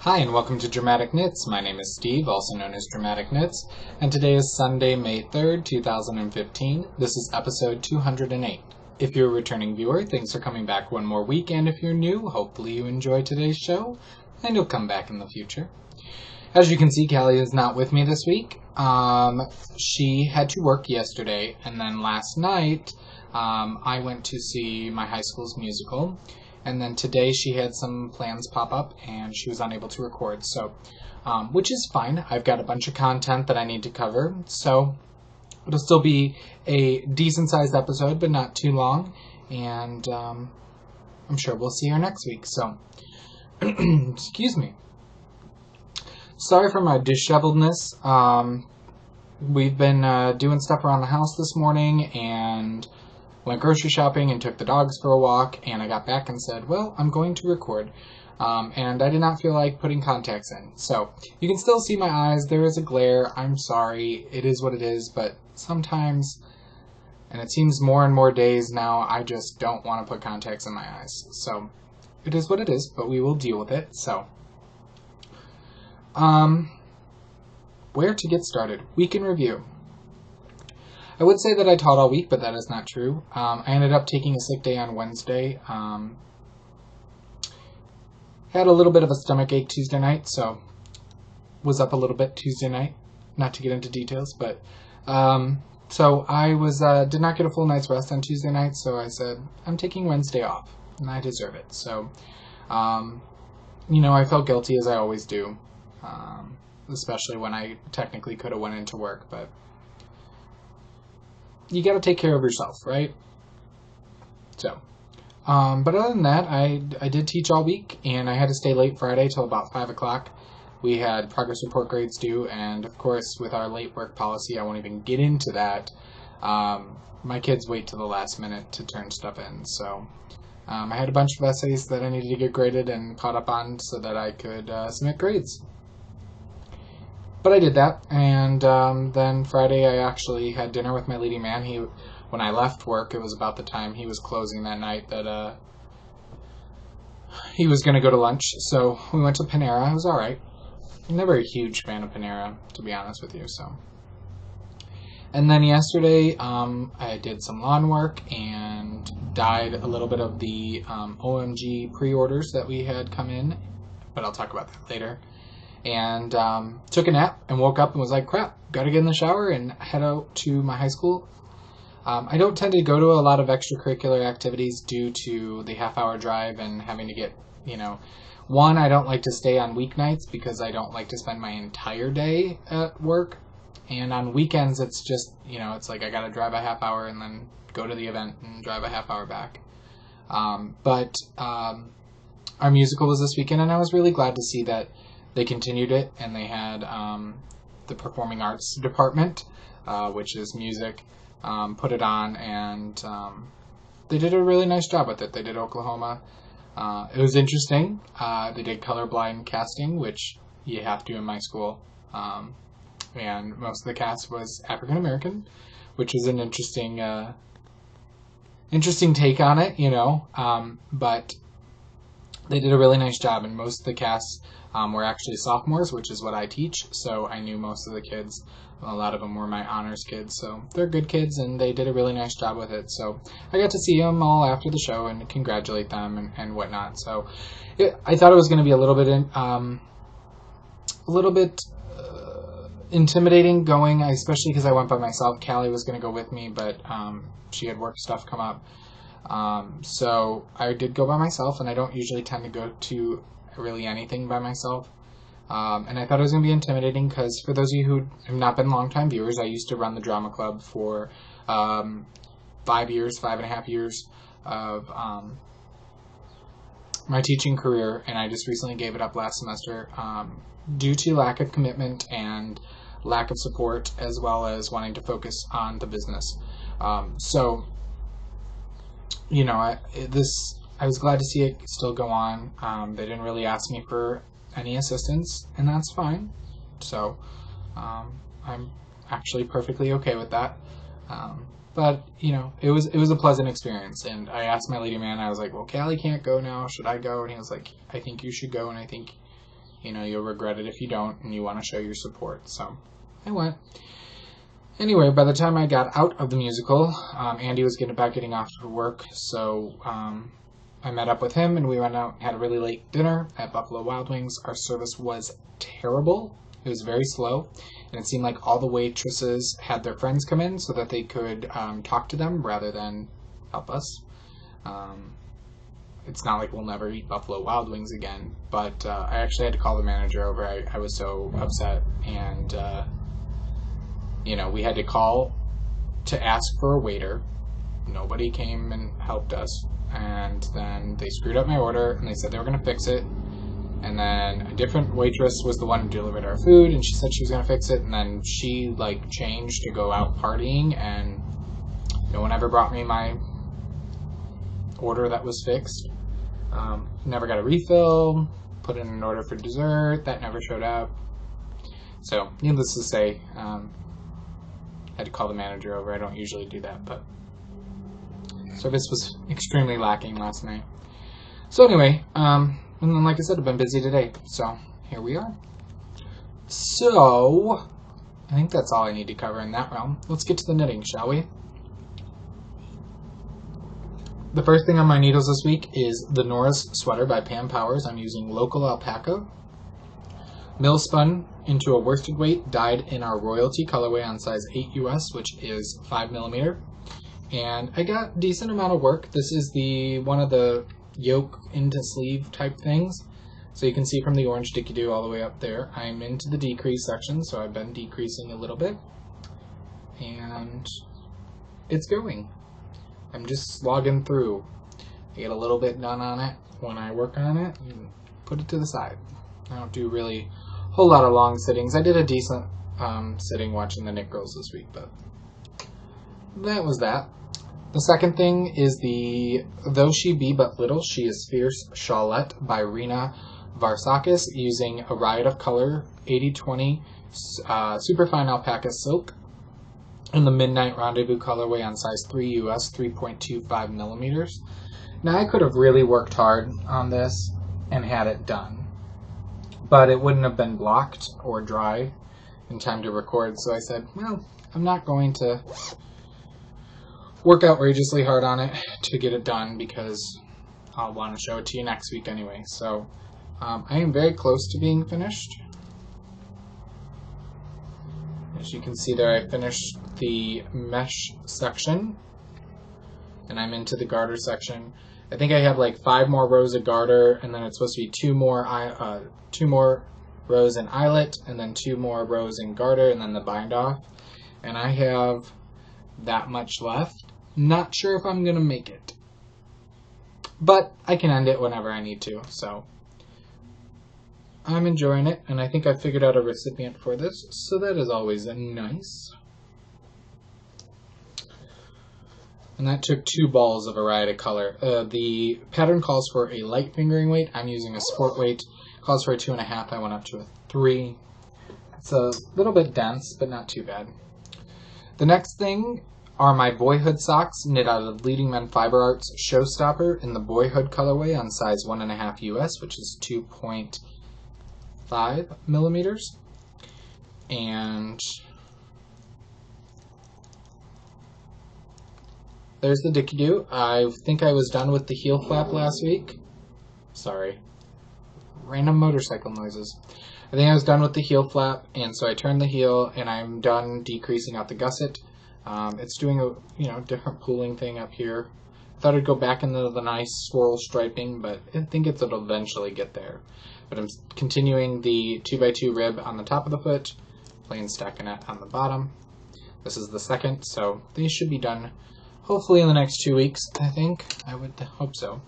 Hi and welcome to Dramatic Knits. My name is Steve, also known as Dramatic Knits, and today is Sunday, May 3rd, 2015. This is episode 208. If you're a returning viewer, thanks for coming back one more week, and if you're new, hopefully you enjoy today's show, and you'll come back in the future. As you can see, Callie is not with me this week. She had to work yesterday, and then last night I went to see my high school's musical. And then today she had some plans pop up and she was unable to record. So, which is fine. I've got a bunch of content that I need to cover. So it'll still be a decent sized episode, but not too long. And I'm sure we'll see her next week. So, excuse me. Sorry for my disheveledness. We've been doing stuff around the house this morning and went grocery shopping and took the dogs for a walk, and I got back and said, well, I'm going to record. And I did not feel like putting contacts in. So you can still see my eyes. There is a glare. I'm sorry. It is what it is. But sometimes, and it seems more and more days now, I just don't want to put contacts in my eyes. So it is what it is, but we will deal with it. So, where to get started? Week in review. I would say that I taught all week, but that is not true. I ended up taking a sick day on Wednesday. Had a little bit of a stomach ache Tuesday night, so was up a little bit Tuesday night. Not to get into details, but so I was did not get a full night's rest on Tuesday night, so I said I'm taking Wednesday off, and I deserve it. So, I felt guilty as I always do, especially when I technically could have went into work, but you got to take care of yourself, right? So, but other than that, I did teach all week, and I had to stay late Friday till about 5 o'clock. We had progress report grades due, and of course, with our late work policy, I won't even get into that. My kids wait till the last minute to turn stuff in, so I had a bunch of essays that I needed to get graded and caught up on so that I could submit grades. But I did that, and then Friday I actually had dinner with my leading man. When I left work, it was about the time he was closing that night that he was going to go to lunch. So we went to Panera. It was all right. I'm never a huge fan of Panera, to be honest with you. So, and then yesterday I did some lawn work and dyed a little bit of the OMG pre-orders that we had come in, but I'll talk about that later. And took a nap and woke up and was like, crap, gotta get in the shower and head out to my high school. I don't tend to go to a lot of extracurricular activities due to the half-hour drive and having to get, one, I don't like to stay on weeknights because I don't like to spend my entire day at work. And on weekends, it's just, it's like I gotta drive a half hour and then go to the event and drive a half hour back. But our musical was this weekend, and I was really glad to see that they continued it, and they had the performing arts department, which is music, put it on, and they did a really nice job with it. They did Oklahoma. It was interesting. They did colorblind casting, which you have to in my school, and most of the cast was African American, which is an interesting take on it, but they did a really nice job, and most of the cast were actually sophomores, which is what I teach, so I knew most of the kids. A lot of them were my honors kids, so they're good kids, and they did a really nice job with it. So I got to see them all after the show and congratulate them and whatnot. So I thought it was going to be a little bit intimidating going, especially because I went by myself. Callie was going to go with me, but she had work stuff come up. So I did go by myself, and I don't usually tend to go to really anything by myself. And I thought it was going to be intimidating because for those of you who have not been longtime viewers, I used to run the drama club for 5.5 years of my teaching career, and I just recently gave it up last semester due to lack of commitment and lack of support, as well as wanting to focus on the business. So, I was glad to see it still go on. They didn't really ask me for any assistance, and that's fine. So I'm actually perfectly okay with that. But, it was a pleasant experience, and I asked my leading man, I was like, well, Callie can't go now, should I go? And he was like, I think you should go, and I think You know, you'll regret it if you don't, and you want to show your support. So I went. Anyway, by the time I got out of the musical, Andy was getting off for work, so I met up with him, and we went out and had a really late dinner at Buffalo Wild Wings. Our service was terrible. It was very slow, and it seemed like all the waitresses had their friends come in so that they could talk to them rather than help us. It's not like we'll never eat Buffalo Wild Wings again, but I actually had to call the manager over. I was so upset, and we had to call to ask for a waiter. Nobody came and helped us, and then they screwed up my order, and they said they were going to fix it, and then a different waitress was the one who delivered our food, and she said she was going to fix it, and then she changed to go out partying, and no one ever brought me my order that was fixed. Never got a refill, put in an order for dessert, that never showed up. So, needless to say, had to call the manager over. I don't usually do that, but service was extremely lacking last night. So anyway, and then like I said, I've been busy today, so here we are. So, I think that's all I need to cover in that realm. Let's get to the knitting, shall we? The first thing on my needles this week is the Nora's sweater by Pam Powers. I'm using local alpaca. Mill spun into a worsted weight, dyed in our royalty colorway on size 8 US, which is 5mm. And I got a decent amount of work. This is one of the yoke into sleeve type things. So you can see from the orange dicky-doo all the way up there. I'm into the decrease section, so I've been decreasing a little bit. And it's going. I'm just slogging through. I get a little bit done on it when I work on it and put it to the side. I don't do really a whole lot of long sittings. I did a decent sitting watching the Knit Girls this week, but that was that. The second thing is the Though She Be But Little, She Is Fierce Shawlette by Rena Varsakis using a riot of color 80/20 superfine alpaca silk in the Midnight Rendezvous colorway on size 3 US 3.25mm. Now I could have really worked hard on this and had it done, but it wouldn't have been blocked or dry in time to record, so I said, well, I'm not going to work outrageously hard on it to get it done because I'll want to show it to you next week anyway. So I am very close to being finished. As you can see there, I finished the mesh section and I'm into the garter section. I think I have like 5 more rows of garter, and then it's supposed to be 2 more rows in eyelet, and then 2 more rows in garter, and then the bind off. And I have that much left. Not sure if I'm going to make it, but I can end it whenever I need to, so I'm enjoying it, and I think I figured out a recipient for this, so that is always nice. And that took 2 balls of a riot of color. The pattern calls for a light fingering weight. I'm using a sport weight. Calls for a 2.5. I went up to a 3. It's a little bit dense, but not too bad. The next thing are my Boyhood socks, knit out of Leading Men Fiber Arts Showstopper in the Boyhood colorway on size 1.5 US, which is 2.5mm. And there's the dicky-doo. I think I was done with the heel flap last week. Sorry. Random motorcycle noises. I think I was done with the heel flap, and so I turned the heel, and I'm done decreasing out the gusset. It's doing a different pooling thing up here. I thought it'd go back into the nice swirl striping, but I think it'll eventually get there. But I'm continuing the 2x2 rib on the top of the foot, plain stackinette on the bottom. This is the second, so these should be done hopefully in the next 2 weeks, I think. I would hope so.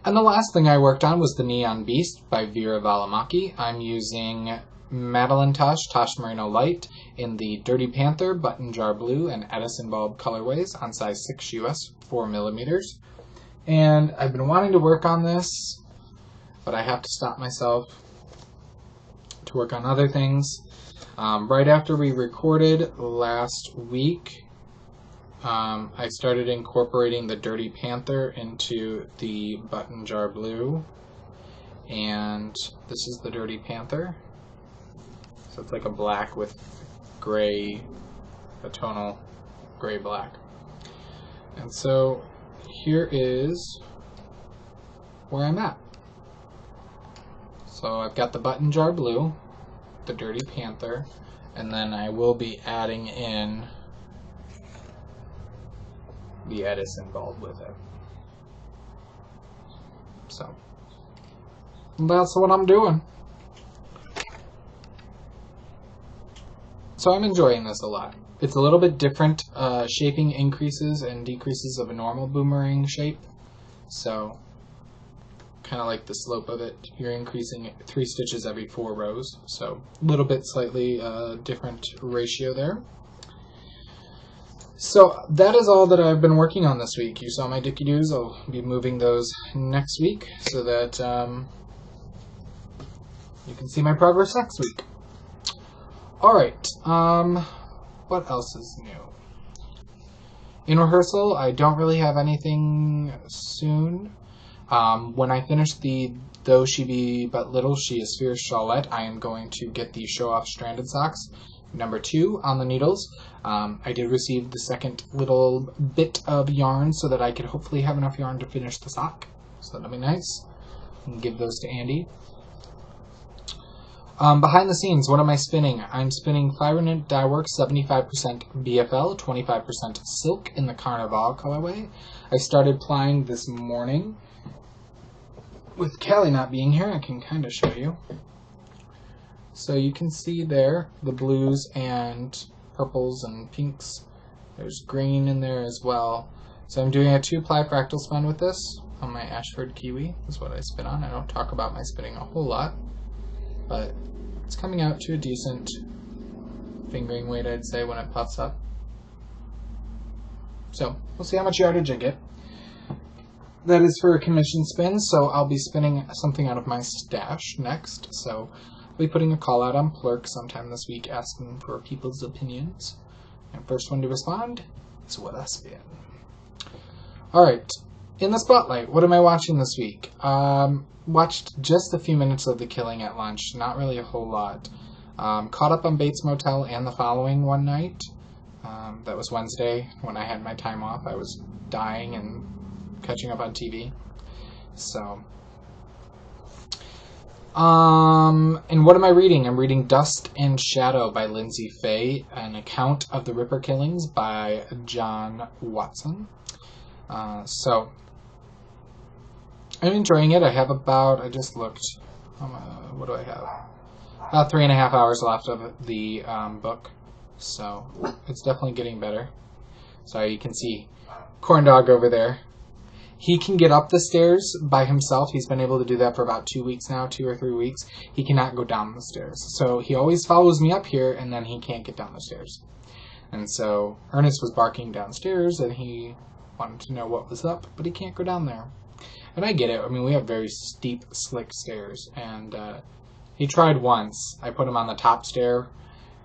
And the last thing I worked on was the Neon Beast by Vera Valimaki. I'm using Madeline Tosh Merino Light in the Dirty Panther, Button Jar Blue, and Edison Bulb colorways on size 6 US 4mm. And I've been wanting to work on this, but I have to stop myself to work on other things. Right after we recorded last week, I started incorporating the Dirty Panther into the Button Jar Blue, And this is the Dirty Panther. So it's like a black with gray, a tonal gray-black. And so here is where I'm at. So I've got the button jar blue, the Dirty Panther, and then I will be adding in the Edison bulb with it. So that's what I'm doing. So I'm enjoying this a lot. It's a little bit different shaping increases and decreases of a normal boomerang shape. So kind of like the slope of it, you're increasing 3 stitches every 4 rows. So a little bit slightly different ratio there. So that is all that I've been working on this week. You saw my Dickie-Doos. I'll be moving those next week so that you can see my progress next week. Alright, what else is new? In rehearsal, I don't really have anything soon. When I finish the Though She Be But Little, She Is Fierce shawlette, I am going to get the Show Off Stranded Socks number 2 on the needles. I did receive the second little bit of yarn so that I could hopefully have enough yarn to finish the sock. So that'll be nice. And give those to Andy. Behind the scenes, what am I spinning? I'm spinning Fiber Knit Dye Works 75% BFL, 25% silk in the Carnival colorway. I started plying this morning. With Callie not being here, I can kind of show you. So you can see there the blues and purples and pinks. There's green in there as well. So I'm doing a 2-ply fractal spun with this on my Ashford Kiwi. Is what I spin on. I don't talk about my spinning a whole lot, but it's coming out to a decent fingering weight, I'd say, when it puffs up. So we'll see how much yardage I get. That is for a commission spin, so I'll be spinning something out of my stash next. So I'll be putting a call out on Plurk sometime this week asking for people's opinions. And first one to respond is what I spin. Alright, in the spotlight, what am I watching this week? Watched just a few minutes of The Killing at lunch, not really a whole lot. Caught up on Bates Motel and The Following one night. That was Wednesday when I had my time off. I was dying and catching up on TV. So, and what am I reading? I'm reading Dust and Shadow by Lindsay Fay, an account of the Ripper killings by John Watson. So, I'm enjoying it. I have about, I just looked, what do I have? About 3.5 hours left of the book. So, it's definitely getting better. So you can see Corn Dog over there. He can get up the stairs by himself. He's been able to do that for about 2 weeks now, 2 or 3 weeks. He cannot go down the stairs. So he always follows me up here, and then he can't get down the stairs. And so Ernest was barking downstairs, and he wanted to know what was up, but he can't go down there. And I get it. I mean, we have very steep, slick stairs. And he tried once. I put him on the top stair,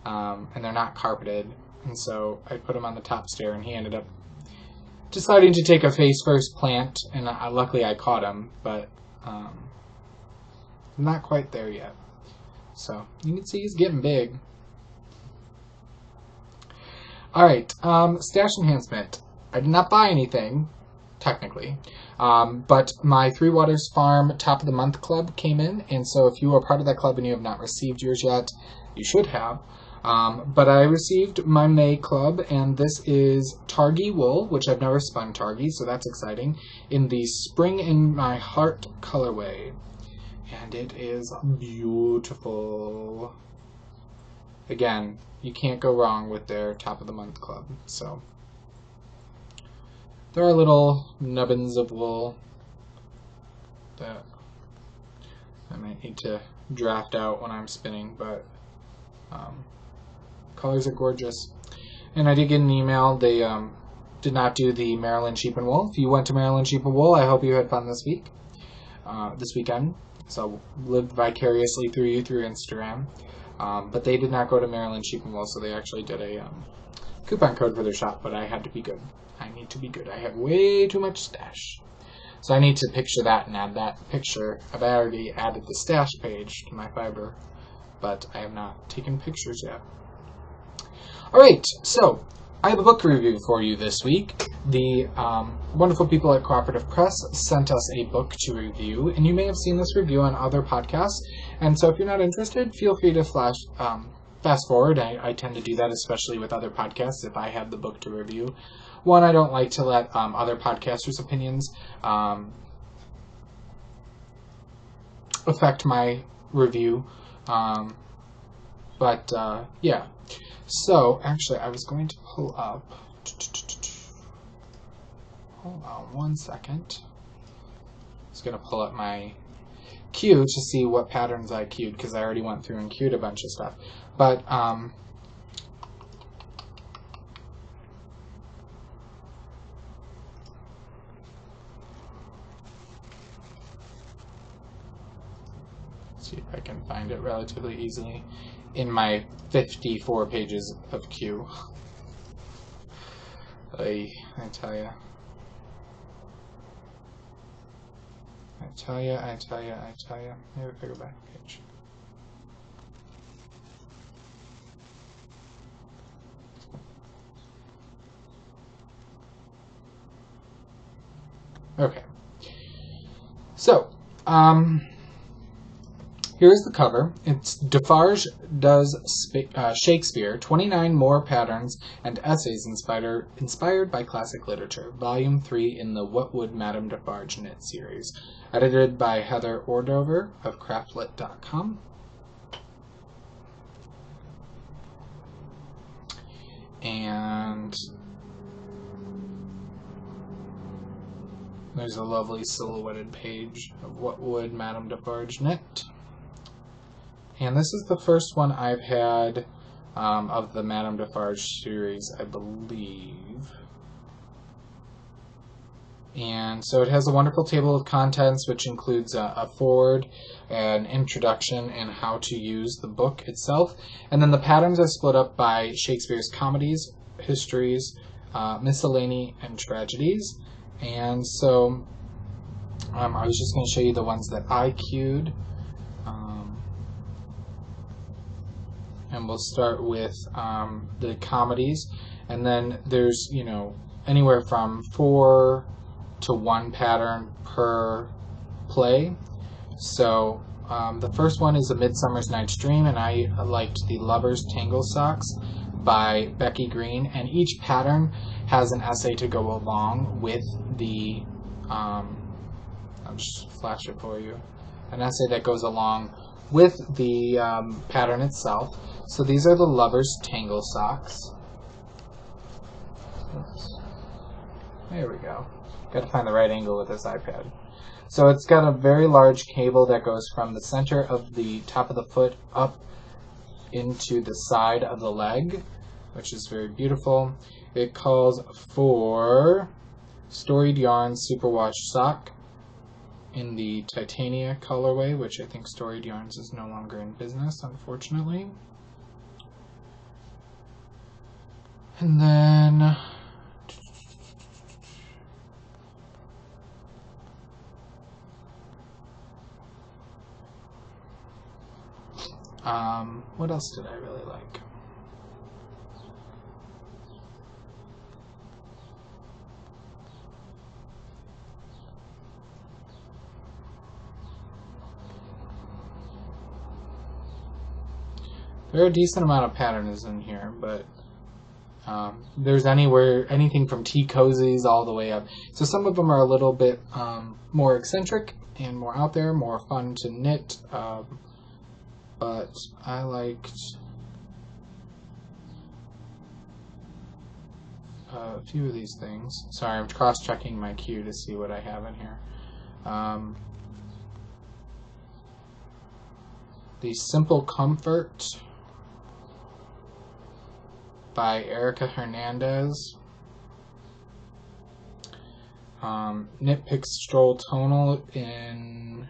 and they're not carpeted. And so I put him on the top stair, and he ended up deciding to take a face-first plant, and luckily I caught him, but not quite there yet. So, you can see he's getting big. Alright, stash enhancement. I did not buy anything, technically, but my Three Waters Farm Top of the Month Club came in, and so if you are part of that club and you have not received yours yet, you should have. But I received my May Club, and this is Targhee wool, which I've never spun Targhee, so that's exciting, in the Spring in My Heart colorway. And it is beautiful. Again, you can't go wrong with their Top of the Month Club. So there are little nubbins of wool that I might need to draft out when I'm spinning, but colors are gorgeous. And I did get an email. They did not do the Maryland Sheep and Wool. If you went to Maryland Sheep and Wool, I hope you had fun this weekend. So lived vicariously through you through Instagram. But they did not go to Maryland Sheep and Wool, so they actually did a coupon code for their shop, but I had to be good. I need to be good. I have way too much stash. So I need to picture that and add that picture. I've already added the stash page to my fiber, but I have not taken pictures yet. Alright, so I have a book review for you this week. The wonderful people at Cooperative Press sent us a book to review, and you may have seen this review on other podcasts, and so if you're not interested, feel free to fast forward. I tend to do that, especially with other podcasts, if I have the book to review. One, I don't like to let other podcasters' opinions affect my review, but yeah. So, actually, I was going to pull up... Hold on one second. I was going to pull up my queue to see what patterns I queued, because I already went through and queued a bunch of stuff. But, see if I can find it relatively easily in my 54 pages of queue. I tell ya. Maybe if I go back a page. Okay. So, here's the cover. It's Defarge Does Shakespeare, 29 More Patterns and Essays Inspired by Classic Literature, Volume 3 in the What Would Madame Defarge Knit series, edited by Heather Ordover of craftlit.com. And there's a lovely silhouetted page of What Would Madame Defarge Knit. And this is the first one I've had of the Madame Defarge series, I believe. And so it has a wonderful table of contents, which includes a foreword, an introduction, and how to use the book itself. And then the patterns are split up by Shakespeare's comedies, histories, miscellany, and tragedies. And so I was just going to show you the ones that I queued. And we'll start with the comedies, and then there's, anywhere from 4 to 1 pattern per play. So the first one is A Midsummer's Night's Dream, and I liked the Lover's Tangle Socks by Becky Green, and each pattern has an essay to go along with the, I'll just flash it for you, an essay that goes along with the pattern itself. So these are the Lover's Tangle Socks. Oops. There we go. Got to find the right angle with this iPad. So it's got a very large cable that goes from the center of the top of the foot up into the side of the leg, which is very beautiful. It calls for Storied Yarn Superwash Sock in the Titania colorway, which I think Storied Yarns is no longer in business, unfortunately. And then what else did I really like? There are a decent amount of patterns in here, but there's anything from tea cozies all the way up. So some of them are a little bit more eccentric and more out there, more fun to knit. But I liked a few of these things. Sorry, I'm cross-checking my queue to see what I have in here. The Simple Comfort by Erica Hernandez. Knit Pick Stroll Tonal in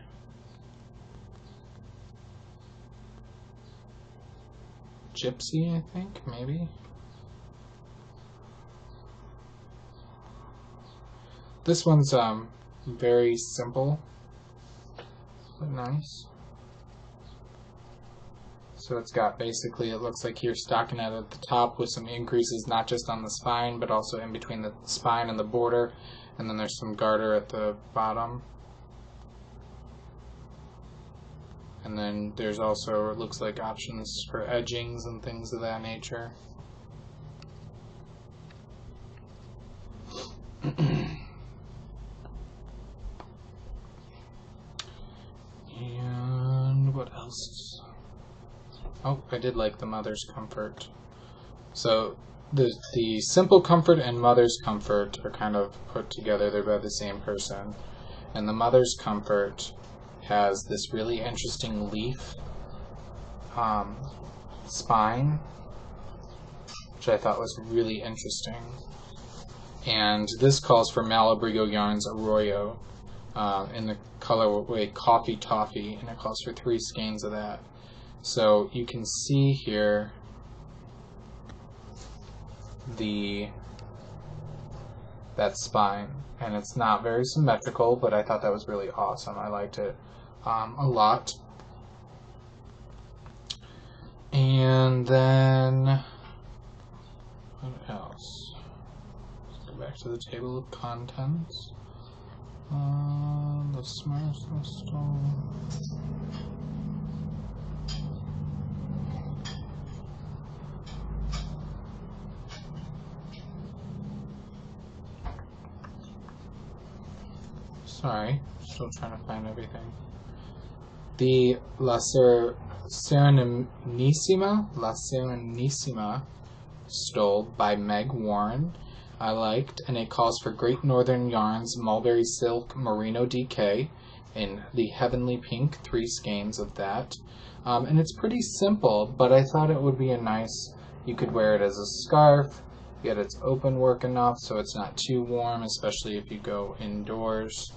Gypsy, I think, maybe. This one's Very simple, but nice. So it's got basically, it looks like you're stocking it at the top with some increases, not just on the spine, but also in between the spine and the border. And then there's some garter at the bottom. And then there's also, it looks like, options for edgings and things of that nature. And what else? Oh, I did like the Mother's Comfort. So the Simple Comfort and Mother's Comfort are kind of put together. They're by the same person. And the Mother's Comfort has this really interesting leaf spine, which I thought was really interesting. And this calls for Malabrigo Yarns Arroyo in the colorway Coffee Toffee, and it calls for 3 skeins of that. So you can see here that spine, and it's not very symmetrical, but I thought that was really awesome. I liked it a lot. And then what else? Let's go back to the table of contents. The Smart System. Sorry, still trying to find everything. The La Serenissima stole by Meg Warren. I liked, and it calls for Great Northern Yarns Mulberry Silk Merino DK in the Heavenly Pink, 3 skeins of that. And it's pretty simple, but I thought it would be a nice, you could wear it as a scarf, yet it's open work enough so it's not too warm, especially if you go indoors.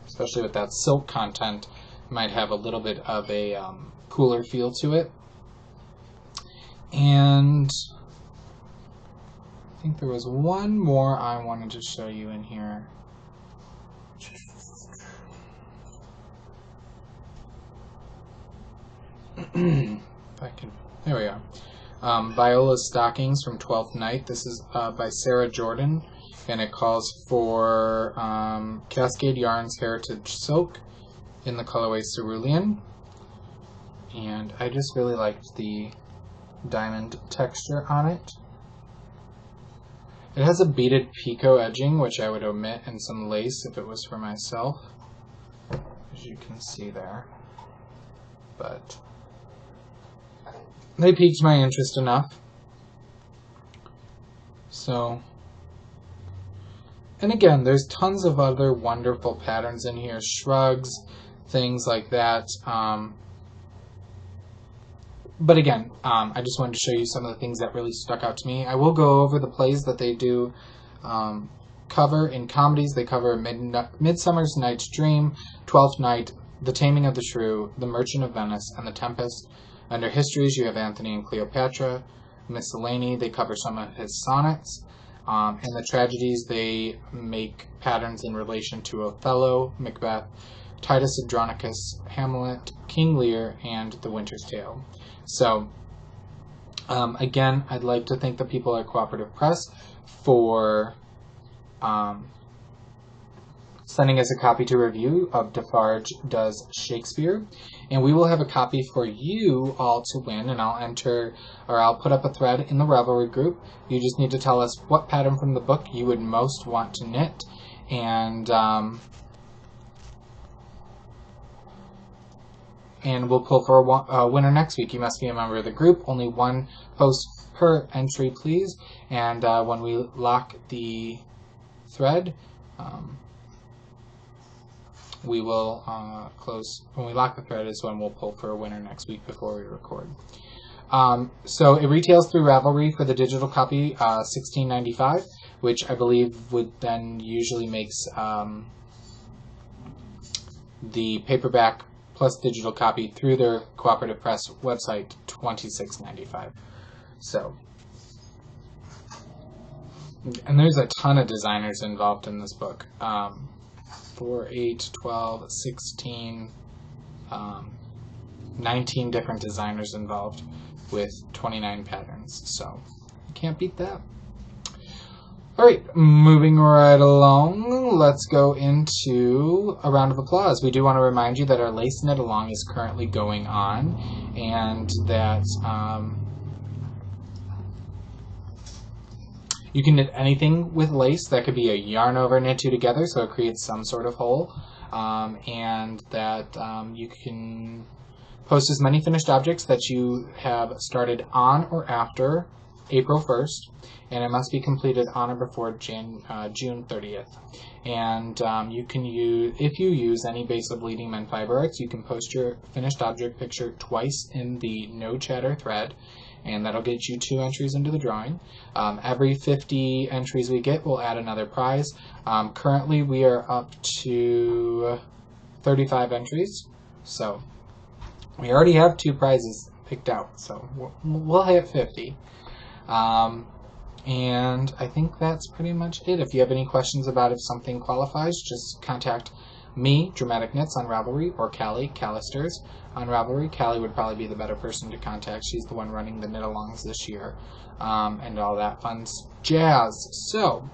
Especially with that silk content, it might have a little bit of a cooler feel to it. And I think there was one more I wanted to show you in here. If I can, there we are. Viola Stockings from 12th Night. This is by Sarah Jordan, and it calls for Cascade Yarns Heritage Silk in the colorway Cerulean. And I just really liked the diamond texture on it. It has a beaded picot edging, which I would omit, and some lace if it was for myself, as you can see there. But they piqued my interest enough. So, and again, there's tons of other wonderful patterns in here, shrugs, things like that. But again, I just wanted to show you some of the things that really stuck out to me. I will go over the plays that they do cover in comedies. They cover Midsummer's Night's Dream, 12th Night, The Taming of the Shrew, The Merchant of Venice, and The Tempest. Under Histories, you have Antony and Cleopatra. Miscellany, they cover some of his sonnets. In the Tragedies, they make patterns in relation to Othello, Macbeth, Titus Andronicus, Hamlet, King Lear, and The Winter's Tale. So, again, I'd like to thank the people at Cooperative Press for sending us a copy to review of Defarge Does Shakespeare. And we will have a copy for you all to win, and I'll put up a thread in the Ravelry group. You just need to tell us what pattern from the book you would most want to knit, and we'll pull for a winner next week. You must be a member of the group. Only 1 post per entry, please. And when we lock the thread, we will close. When we lock the thread is when we'll pull for a winner next week before we record. So it retails through Ravelry for the digital copy, $16.95, which I believe would then usually makes the paperback plus digital copy through their Cooperative Press website, $26.95. So, And there's a ton of designers involved in this book. 4, 8, 12, 16, 19 different designers involved with 29 patterns. So you can't beat that. All right, moving right along, let's go into a round of applause. We do want to remind you that our Lace Knit Along is currently going on, and that you can knit anything with lace. That could be a yarn over, knit two together, so it creates some sort of hole, and that you can post as many finished objects that you have started on or after April 1st, and it must be completed on or before June 30th. And you can use, if you use any base of Leading Men Fiber Arts, you can post your finished object picture twice in the No Chatter thread, and that'll get you 2 entries into the drawing. Every 50 entries we get, we'll add another prize. Currently, we are up to 35 entries, so we already have 2 prizes picked out, so we'll hit 50. And I think that's pretty much it. If you have any questions about if something qualifies, just contact me, Dramatic Knits, on Ravelry, or Callie, Callisters, on Ravelry. Callie would probably be the better person to contact. She's the one running the knit-alongs this year, and all that fun jazz. So,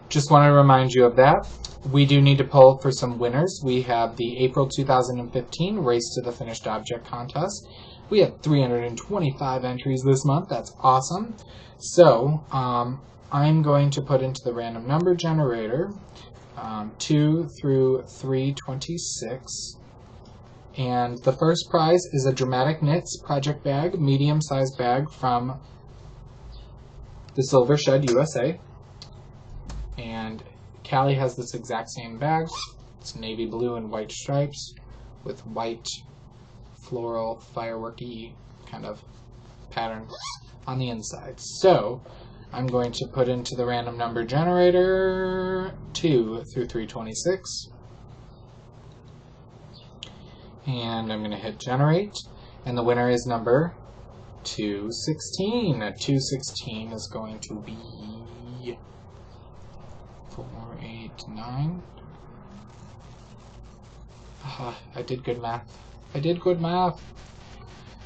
just want to remind you of that. We do need to poll for some winners. We have the April 2015 Race to the Finished Object contest. We have 325 entries this month. That's awesome. So, I'm going to put into the random number generator 2 through 326. And the first prize is a Dramatic Knits project bag, medium-sized bag from the Silver Shed USA. And Callie has this exact same bag. It's navy blue and white stripes with white floral fireworky kind of pattern on the inside. So I'm going to put into the random number generator 2 through 326. And I'm going to hit generate. And the winner is number 216. 216 is going to be 4, 8, 9. I did good math.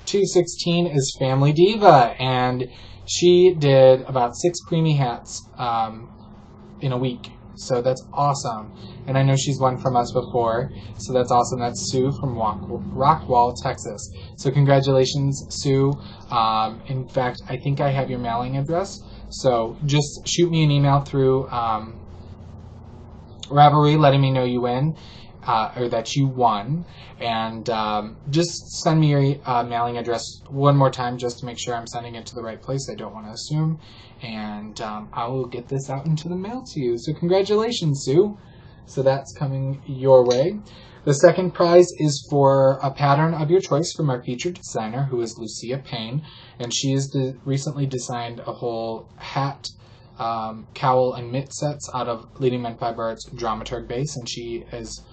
216 is Family Diva, and she did about 6 creamy hats in a week. So that's awesome. And I know she's won from us before, so that's awesome. That's Sue from Rockwall, Texas. So congratulations, Sue. In fact, I think I have your mailing address. So just shoot me an email through Ravelry letting me know you win. Or that you won, and just send me your mailing address one more time just to make sure I'm sending it to the right place. I don't want to assume, and I will get this out into the mail to you. So congratulations, Sue. So that's coming your way. The second prize is for a pattern of your choice from our featured designer, who is Lucia Payne, and she has recently designed a whole hat, cowl, and mitt sets out of Leading Men Fiber Arts Dramaturg base, and she is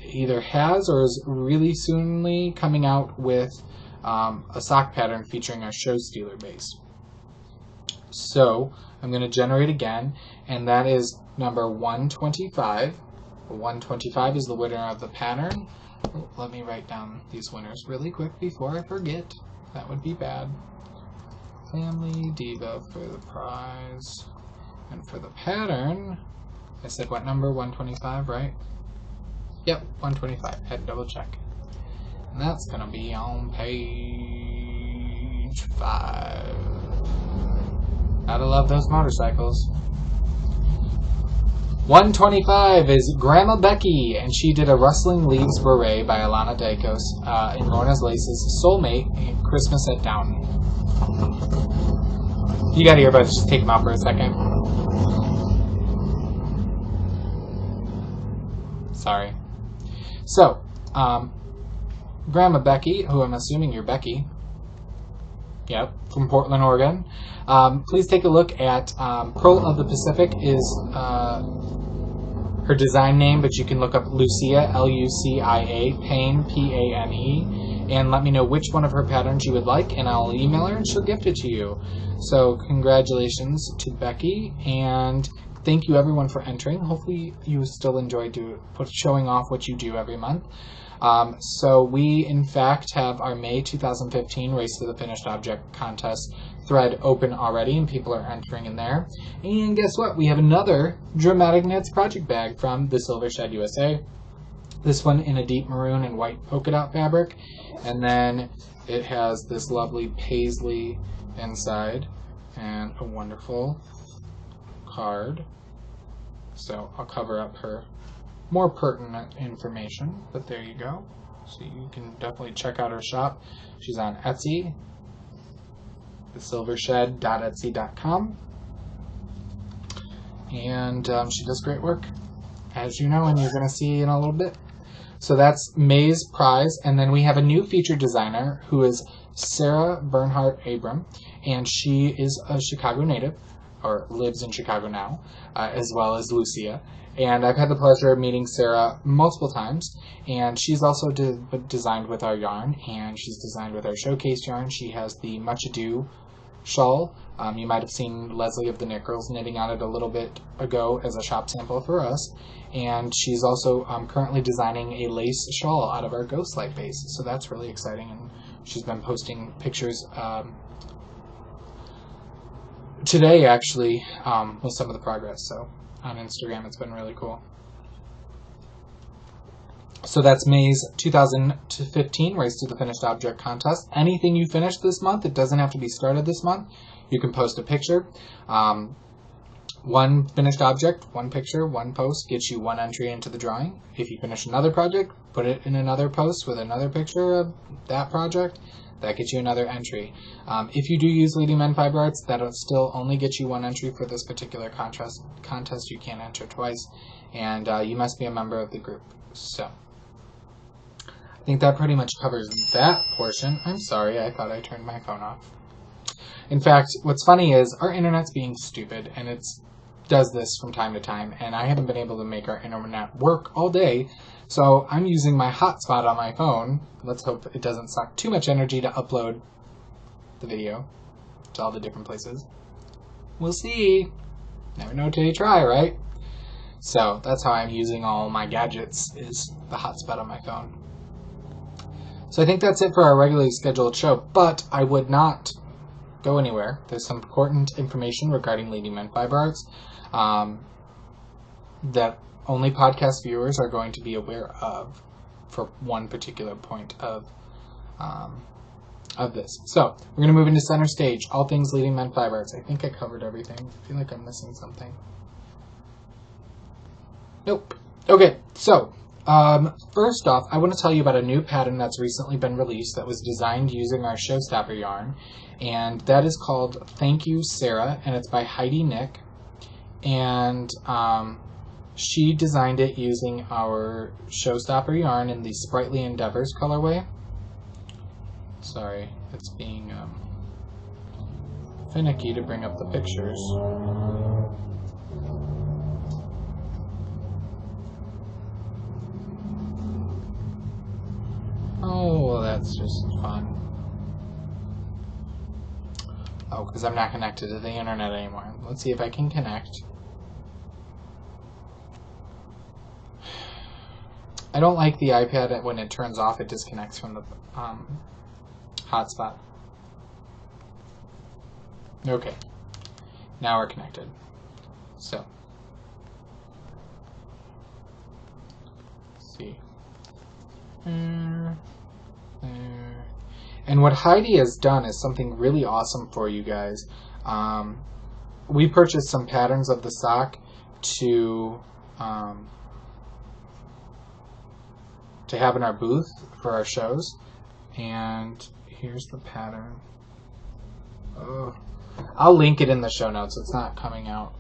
either has or is really soonly coming out with a sock pattern featuring our Show Stealer base. So I'm going to generate again, and that is number 125. 125 is the winner of the pattern. Let me write down these winners really quick before I forget. That would be bad. Family Diva for the prize. And for the pattern, I said what number? 125, right? Yep, 125. Had to double check. And that's going to be on page 5. Gotta love those motorcycles. 125 is Grandma Becky, and she did a Rustling Leaves Beret by Alana Dacos in Lorna's Laces Soulmate Christmas at Downton. You got earbuds, just take them out for a second. Sorry. So, Grandma Becky, who I'm assuming you're Becky, yep, from Portland, Oregon, please take a look at Pearl of the Pacific is her design name, but you can look up Lucia, Lucia, Payne, P-A-N-E, and let me know which one of her patterns you would like, and I'll email her and she'll gift it to you. So congratulations to Becky, and thank you everyone for entering. Hopefully you still enjoy showing off what you do every month. So we in fact have our May 2015 Race to the Finished Object contest thread open already, and people are entering in there. And guess what? We have another Dramatic Knits project bag from the Silver Shed USA. This one in a deep maroon and white polka dot fabric, and then it has this lovely paisley inside and a wonderful card. So I'll cover up her more pertinent information, but there you go. So you can definitely check out her shop. She's on Etsy, thesilvershed.etsy.com, and she does great work, as you know, and you're going to see in a little bit. So that's May's prize, and then we have a new featured designer who is Sarah Bernhardt Abram, and she is a Chicago native, or lives in Chicago now, as well as Lucia. And I've had the pleasure of meeting Sarah multiple times, and she's also designed with our yarn, and she's designed with our showcase yarn. She has the Much Ado shawl. You might have seen Leslie of the Knit Girls knitting on it a little bit ago as a shop sample for us, and she's also currently designing a lace shawl out of our Ghost Light base, so that's really exciting, and she's been posting pictures today actually with some of the progress, so on Instagram. It's been really cool. So that's May's 2015 Race to the Finished Object contest. Anything you finish this month, it doesn't have to be started this month. You can post a picture. One finished object, one picture, one post gets you one entry into the drawing. If you finish another project, put it in another post with another picture of that project. That gets you another entry. If you do use Leading Men Fiber Arts, that'll still only get you one entry for this particular contest. You can't enter twice, and you must be a member of the group. So I think that pretty much covers that portion. I'm sorry, I thought I turned my phone off. In fact, what's funny is our internet's being stupid, and it does this from time to time, and I haven't been able to make our internet work all day. So I'm using my hotspot on my phone. Let's hope it doesn't suck too much energy to upload the video to all the different places. We'll see. Never know till you try, right? So that's how I'm using all my gadgets, is the hotspot on my phone. So I think that's it for our regularly scheduled show, but I would not go anywhere. There's some important information regarding Leading Men Fiber Arts that only podcast viewers are going to be aware of for one particular point of this. So we're going to move into center stage, all things Leading Men Fiber Arts. I think I covered everything. I feel like I'm missing something. Nope. Okay, so first off, I want to tell you about a new pattern that's recently been released that was designed using our Showstopper yarn, and that is called Thank You Sarah, and it's by Heidi Nick, and she designed it using our Showstopper yarn in the Sprightly Endeavors colorway. Sorry, it's being finicky to bring up the pictures. Oh, well, that's just fun. Oh, because I'm not connected to the internet anymore. Let's see if I can connect. I don't like the iPad when it turns off, it disconnects from the hotspot. Okay, now we're connected. So, let's see. And what Heidi has done is something really awesome for you guys. We purchased some patterns of the sock to have in our booth for our shows, and here's the pattern. Oh, I'll link it in the show notes. It's not coming out.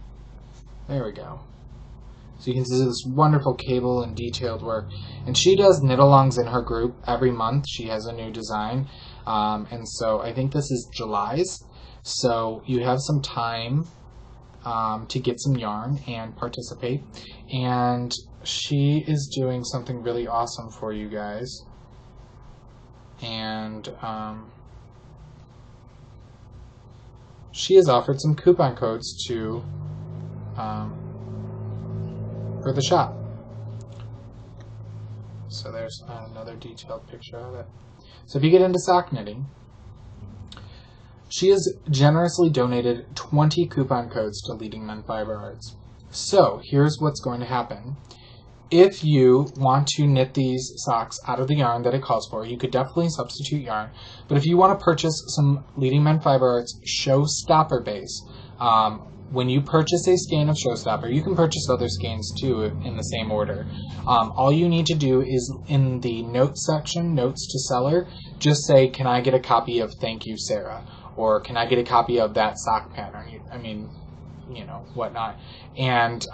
There we go. So you can see this wonderful cable and detailed work. And she does knit-alongs in her group every month. She has a new design. And so I think this is July's. So you have some time to get some yarn and participate. And she is doing something really awesome for you guys. and she has offered some coupon codes to for the shop. So there's another detailed picture of it. So if you get into sock knitting, she has generously donated 20 coupon codes to Leading Men Fiber Arts. So here's what's going to happen. If you want to knit these socks out of the yarn that it calls for, you could definitely substitute yarn. But if you want to purchase some Leading Men Fiber Arts Showstopper base, when you purchase a skein of Showstopper, you can purchase other skeins too in the same order. All you need to do is in the notes section, notes to seller, just say, can I get a copy of Thank You, Sarah? Or can I get a copy of that sock pattern? I mean, you know, whatnot. And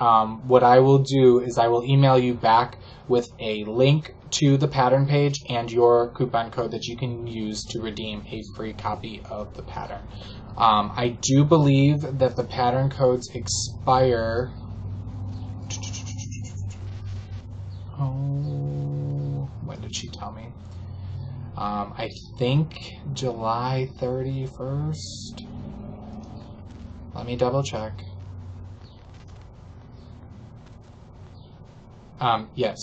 what I will do is I will email you back with a link to the pattern page and your coupon code that you can use to redeem a free copy of the pattern. I do believe that the pattern codes expire. Oh, when did she tell me? I think July 31st. Let me double check. Yes,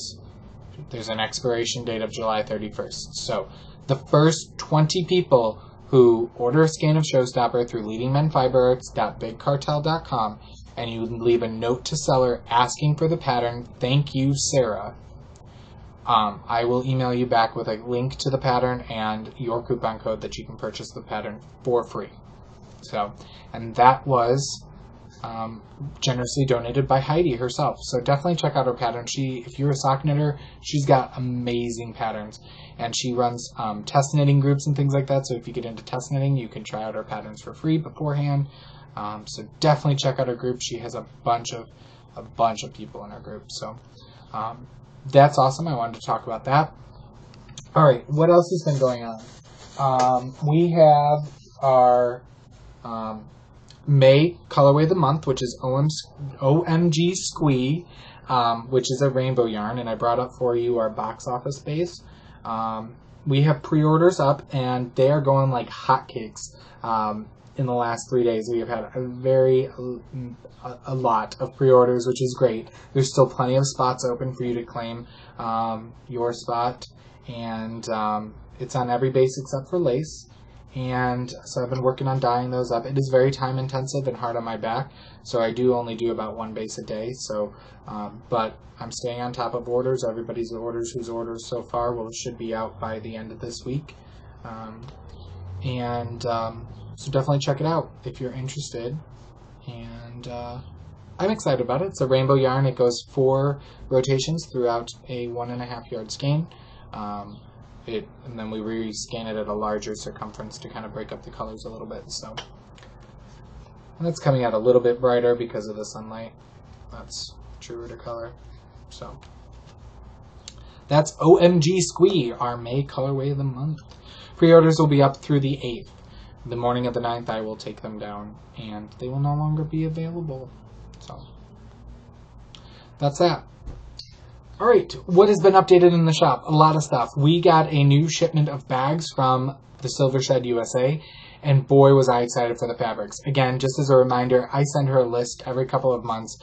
there's an expiration date of July 31st. So the first 20 people who order a skein of Showstopper through leadingmenfiberarts.bigcartel.com and you leave a note to seller asking for the pattern, Thank You, Sarah, I will email you back with a link to the pattern and your coupon code that you can purchase the pattern for free. So, and that was generously donated by Heidi herself. So definitely check out her pattern. If you're a sock knitter, she's got amazing patterns, and she runs test knitting groups and things like that. So if you get into test knitting, you can try out her patterns for free beforehand. So definitely check out her group. She has a bunch of people in her group. So that's awesome. I wanted to talk about that. All right, what else has been going on? We have our May colorway of the month, which is OMG Squee, which is a rainbow yarn, and I brought up for you our box office base. We have pre-orders up, and they are going like hotcakes. In the last 3 days, we have had a lot of pre-orders, which is great. There's still plenty of spots open for you to claim your spot, and it's on every base except for lace. And so I've been working on dyeing those up. It is very time intensive and hard on my back, so I do only do about one base a day. So, but I'm staying on top of orders. Everybody's orders whose orders so far should be out by the end of this week. So definitely check it out if you're interested. And I'm excited about it. It's a rainbow yarn. It goes 4 rotations throughout a 1.5 yard skein. And then we rescan it at a larger circumference to kind of break up the colors a little bit. So, and that's coming out a little bit brighter because of the sunlight. That's truer to color. So that's OMG Squee, our May colorway of the month. Pre-orders will be up through the 8th. The morning of the 9th, I will take them down, and they will no longer be available. So that's that. All right, what has been updated in the shop? A lot of stuff. We got a new shipment of bags from the Silver Shed USA, and boy was I excited for the fabrics. Again, just as a reminder, I send her a list every couple of months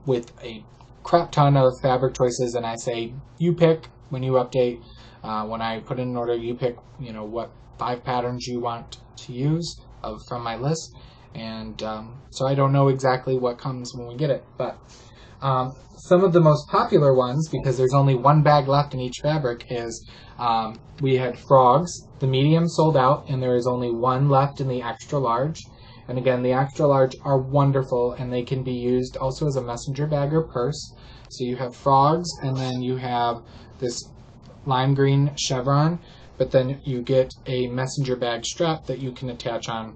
with a crap ton of fabric choices, and I say, you pick when you update. When I put in an order, you pick, what 5 patterns you want to use from my list, and so I don't know exactly what comes when we get it, but some of the most popular ones, because there's only 1 bag left in each fabric, is we had frogs. The medium sold out, and there is only 1 left in the extra large. And again, the extra large are wonderful, and they can be used also as a messenger bag or purse. So you have frogs, and then you have this lime green chevron, but then you get a messenger bag strap that you can attach on,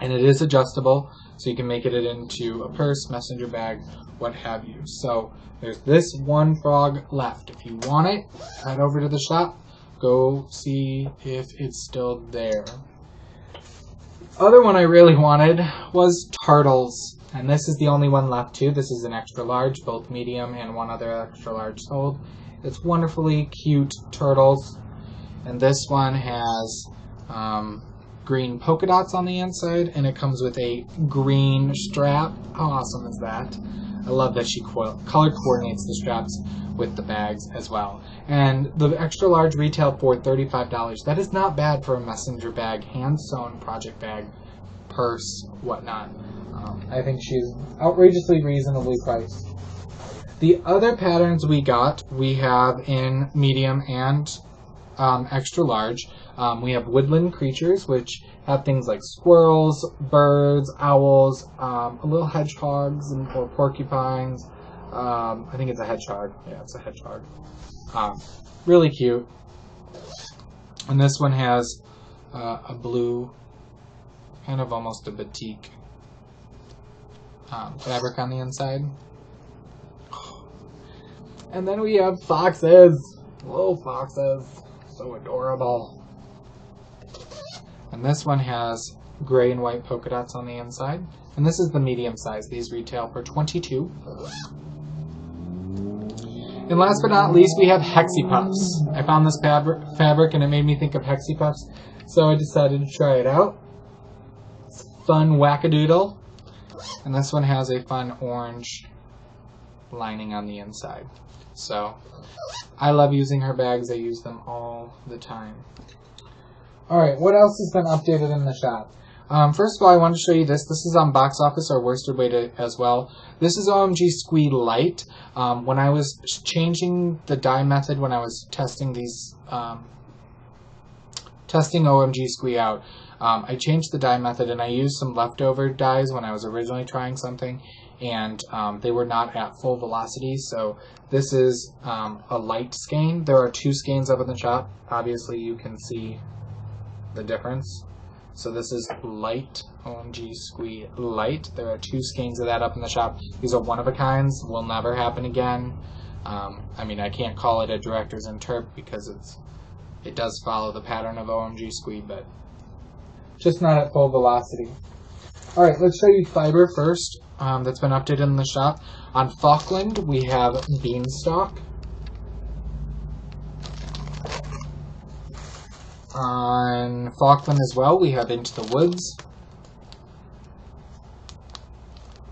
and it is adjustable, so you can make it into a purse, messenger bag, what have you. So there's this 1 frog left. If you want it, head over to the shop, go see if it's still there. Other one I really wanted was turtles, and this is the only one left too. This is an extra large, both medium and 1 other extra large sold. It's wonderfully cute turtles, And this one has green polka dots on the inside, and it comes with a green strap. How awesome is that? I love that she color coordinates the straps with the bags as well. And the extra large retail for $35. That is not bad for a messenger bag, hand-sewn project bag, purse, whatnot. I think she's outrageously reasonably priced. The other patterns we have in medium and extra large. We have woodland creatures, which have things like squirrels, birds, owls, little hedgehogs or porcupines. I think it's a hedgehog. Yeah, it's a hedgehog. Really cute. And this one has a blue, kind of almost a batik fabric on the inside. And then we have foxes. Little foxes. So adorable. And this one has gray and white polka dots on the inside. And this is the medium size. These retail for $22. And last but not least, we have Hexy Puffs. I found this fabric and it made me think of Hexy Puffs, so I decided to try it out. It's fun wackadoodle. And this one has a fun orange lining on the inside. So I love using her bags. I use them all the time. Alright, what else has been updated in the shop? First of all, I want to show you this. This is on Box Office or worsted weight as well. This is OMG Squee Light. When I was changing the dye method, when I was testing these, testing OMG Squee out, I changed the dye method and I used some leftover dyes when I was originally trying something, and they were not at full velocity. So this is a light skein. There are two skeins up in the shop. Obviously, you can see the difference. So this is light, OMG Squee Light. There are two skeins of that up in the shop. These are one-of-a-kinds, will never happen again. I mean, I can't call it a director's interp because it does follow the pattern of OMG Squee, but just not at full velocity. Alright, let's show you fiber first. That's been updated in the shop. On Falkland, we have Beanstalk. On Falkland as well, we have Into the Woods.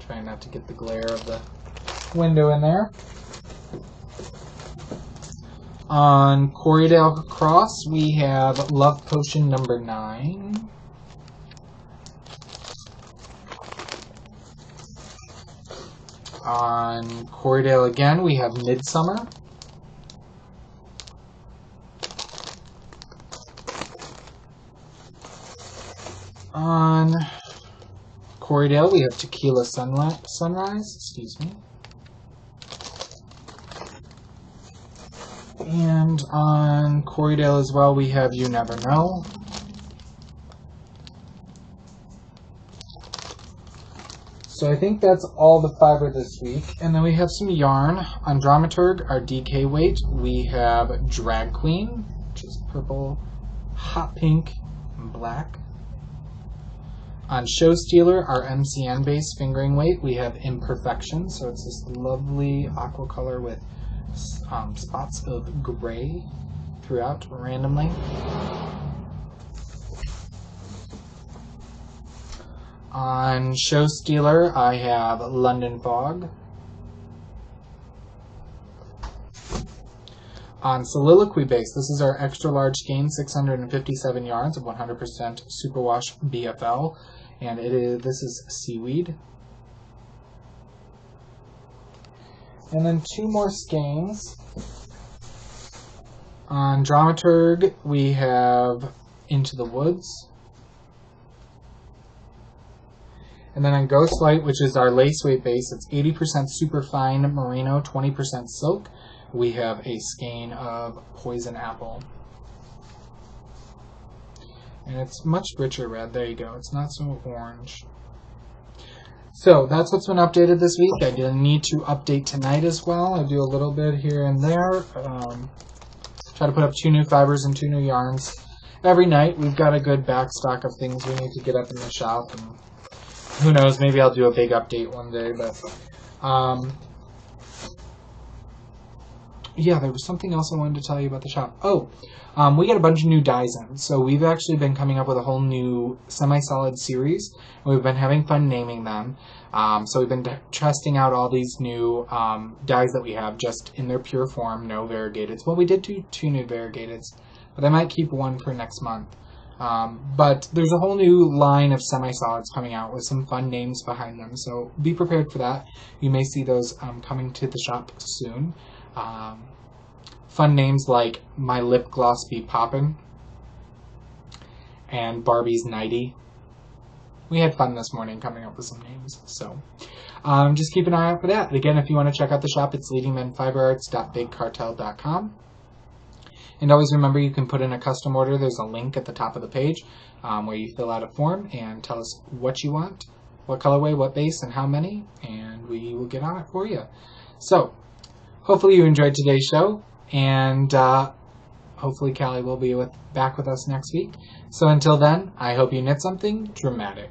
Trying not to get the glare of the window in there. On Corriedale Cross, we have Love Potion number 9. On Corriedale again, we have Midsummer. On Corriedale, we have Tequila Sunrise, excuse me. And on Corriedale as well, we have You Never Know. So I think that's all the fiber this week. And then we have some yarn. On Dramaturg, our DK weight, we have Drag Queen, which is purple, hot pink, and black. On Show Stealer, our MCN base fingering weight, we have Imperfection. So it's this lovely aqua color with spots of gray throughout randomly. On Show Stealer, I have London Fog. On Soliloquy Base, this is our extra large skein, 657 yards of 100% superwash BFL, and this is Seaweed. And then two more skeins. On Dramaturg, we have Into the Woods. And then on Ghostlight, which is our lace weight base, it's 80% superfine merino, 20% silk. We have a skein of Poison Apple. And it's much richer red. There you go. It's not so orange. So that's what's been updated this week. I did need to update tonight as well. I do a little bit here and there. Try to put up 2 new fibers and 2 new yarns every night. We've got a good back stock of things we need to get up in the shop. And who knows, maybe I'll do a big update one day. But yeah, there was something else I wanted to tell you about the shop. Oh, we got a bunch of new dies in. So we've actually been coming up with a whole new semi-solid series, and we've been having fun naming them. So we've been testing out all these new dies that we have just in their pure form, no variegateds. Well, we did do 2 new variegateds, but I might keep one for next month. But there's a whole new line of semi-solids coming out with some fun names behind them, so be prepared for that. You may see those coming to the shop soon. Fun names like My Lip Gloss Be Poppin' and Barbie's Nighty. We had fun this morning coming up with some names, so just keep an eye out for that. Again, if you want to check out the shop, it's leadingmenfiberarts.bigcartel.com. And always remember, you can put in a custom order. There's a link at the top of the page where you fill out a form and tell us what you want, what colorway, what base, and how many, and we will get on it for you. So, hopefully you enjoyed today's show, and hopefully Callie will be back with us next week. So until then, I hope you knit something dramatic.